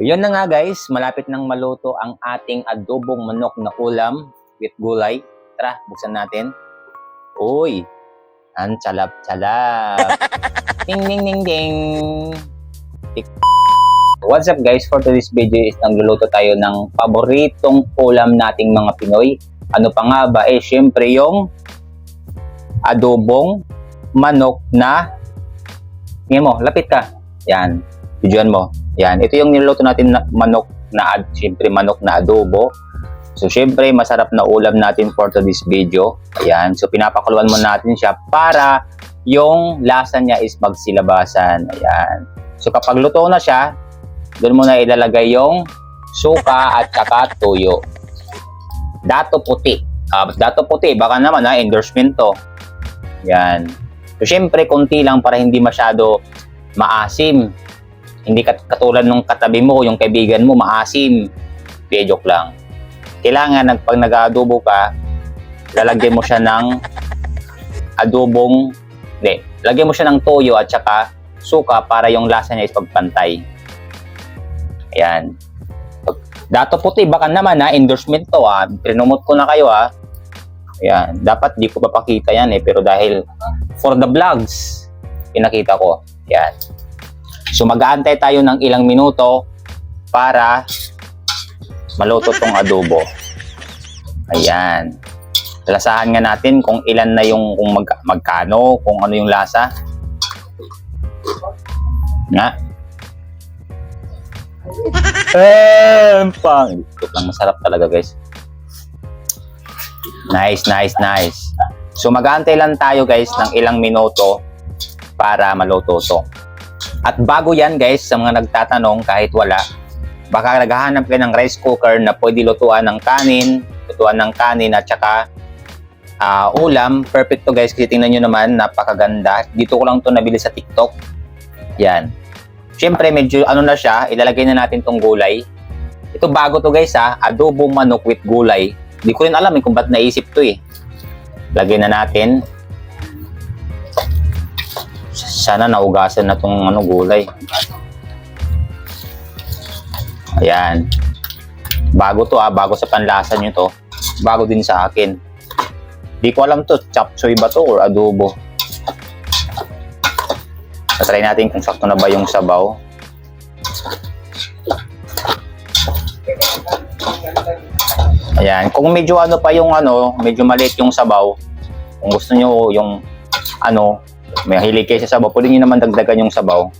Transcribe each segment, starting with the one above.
Yun na nga guys, malapit nang maluto ang ating adobong manok na ulam with gulay. Tara, buksan natin. Uy, ang chalap-chalap. Ding ding ding ding. What's up guys, for today's video is nagluluto tayo ng paboritong ulam nating mga Pinoy. Ano pa nga ba? Syempre yung adobong manok na, tingnan mo, lapit ka. Yan, videoan mo. Yan, ito yung niluluto natin na manok na, syempre manok na adobo. So syempre masarap na ulam natin for today's video. Ayan, so pinapakuluan mo natin siya para yung lasa niya is magsilabasan. Ayan. So kapag luto na siya, doon mo na ilalagay yung suka at saka tuyo. Dato puti. Dato puti, baka naman endorsement to. Yan. So syempre konti lang para hindi masyado maasim. Hindi katulad nung katabi mo, yung kaibigan mo maasim. Joke lang. Kailangan pag nag-aadobo ka, lalagyan mo siya ng lagyan mo siya ng toyo at saka suka para yung lasa niya is pagpantay. Ayan. Dato puti, baka naman endorsement to Prinomote ko na kayo Ayan. Dapat di ko papakita yan pero dahil for the vlogs, pinakita ko. Ayan. So mag-aantay tayo ng ilang minuto para maluto tong adobo. Ayan. Lasahan nga natin kung ilan na yung, kung magkano, kung ano yung lasa. Nga. Ito lang, masarap talaga guys. Nice. So mag-aantay lang tayo guys ng ilang minuto para maluto to. At bago yan guys, sa mga nagtatanong kahit wala, baka naghahanap kayo ng rice cooker na pwede lutuan ng kanin at saka ulam. Perfect to guys kasi tingnan nyo naman, napakaganda. Dito ko lang to nabili sa TikTok. Yan. Siyempre medyo na siya, ilalagay na natin tong gulay. Ito bago to guys adobo manok with gulay. Di ko rin alam kung ba't naisip to Lagay na natin. Sana naugasan na tong gulay. Ayan. Bago to bago sa panlasa nyo to. Bago din sa akin. Di ko alam to, chop suey ba to or adobo. Try natin kung sakto na ba yung sabaw. Ayan. Kung medyo pa yung medyo maliit yung sabaw. Kung gusto nyo yung may hilig kayo sa sabaw, pwede nyo naman dagdagan yung sabaw.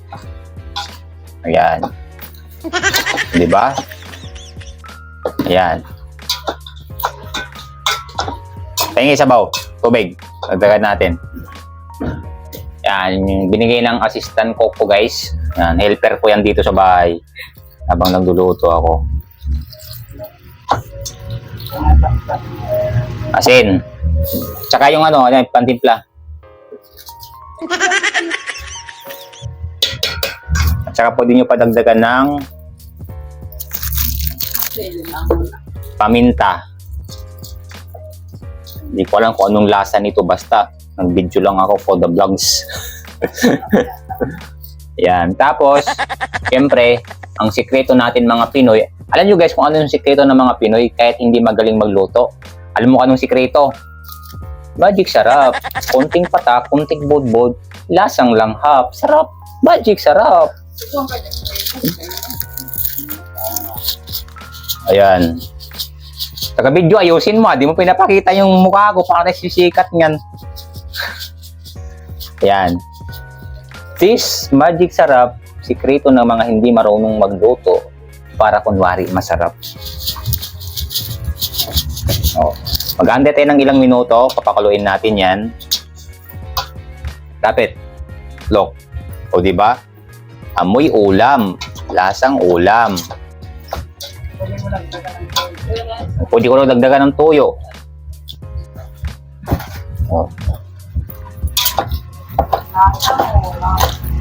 Ayan. Diba? Ayan. Tingin sabaw. Tubig. Dagdagan natin. Ayan. Yung binigay ng assistant cook ko guys. Ayan. Helper ko yan dito sa bahay. Habang nagluluto ako. Asin. Tsaka yung pantimpla. At saka pwede nyo padagdagan ng paminta. Hindi ko alam kung anong lasa nito, basta nag-video lang ako for the vlogs. Yan. Tapos, siyempre, ang sikreto natin mga Pinoy, alam nyo guys kung ano yung sikreto ng mga Pinoy kahit hindi magaling magluto? Alam mo anong sikreto? Magic sarap. Konting patak, konting bodbod, lasang langhap. Sarap. Magic sarap. Ayan. Taga-video, ayusin mo. Di mo pinapakita yung mukha ko para nagsisikat niyan. Ayan. This magic sarap, sikreto ng mga hindi marunong magluto para kunwari masarap. Mag-aantay tayo ng ilang minuto, papakuluin natin yan. Lapit. Look. O diba? Amoy ulam. Lasang ulam. Pwede ko lang dagdagan ng tuyo.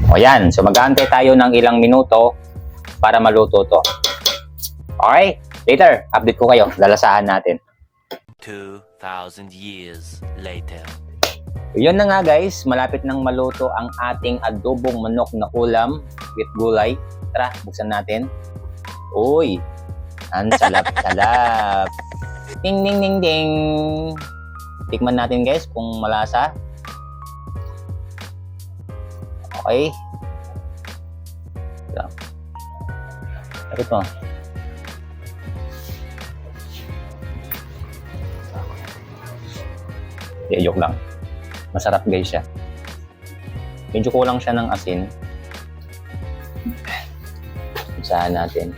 O yan. So mag-aantay tayo ng ilang minuto para maluto to. Okay? Later, update ko kayo. Lalasahan natin. 2,000 years later. Yun na nga guys, malapit nang maluto ang ating adobong manok na ulam with gulay. Tara, buksan natin. Uy, ang salap-salap. Ding, ding, ding, ding. Tikman natin guys kung malasa. Okay. Bakit mo? Joke lang. Masarap guys siya. Medyo kulang siya ng asin. Usahan natin.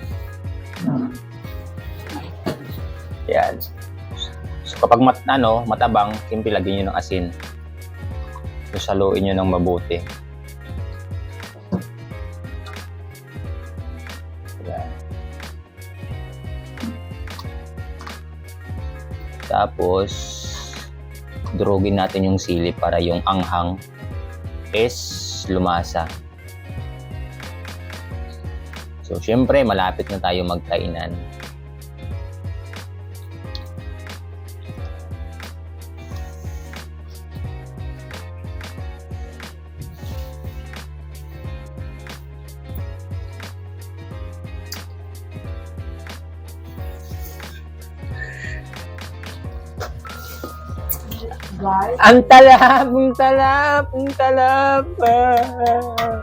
Yan. So kapag matabang, simple lagyan nyo ng asin. So saluin nyo ng mabuti. Yan. Tapos, durugin natin yung sili para yung anghang is lumasa. So, syempre, malapit na tayo magkainan. Guys, Ang talap! Ang talap! Ang talap! Ah.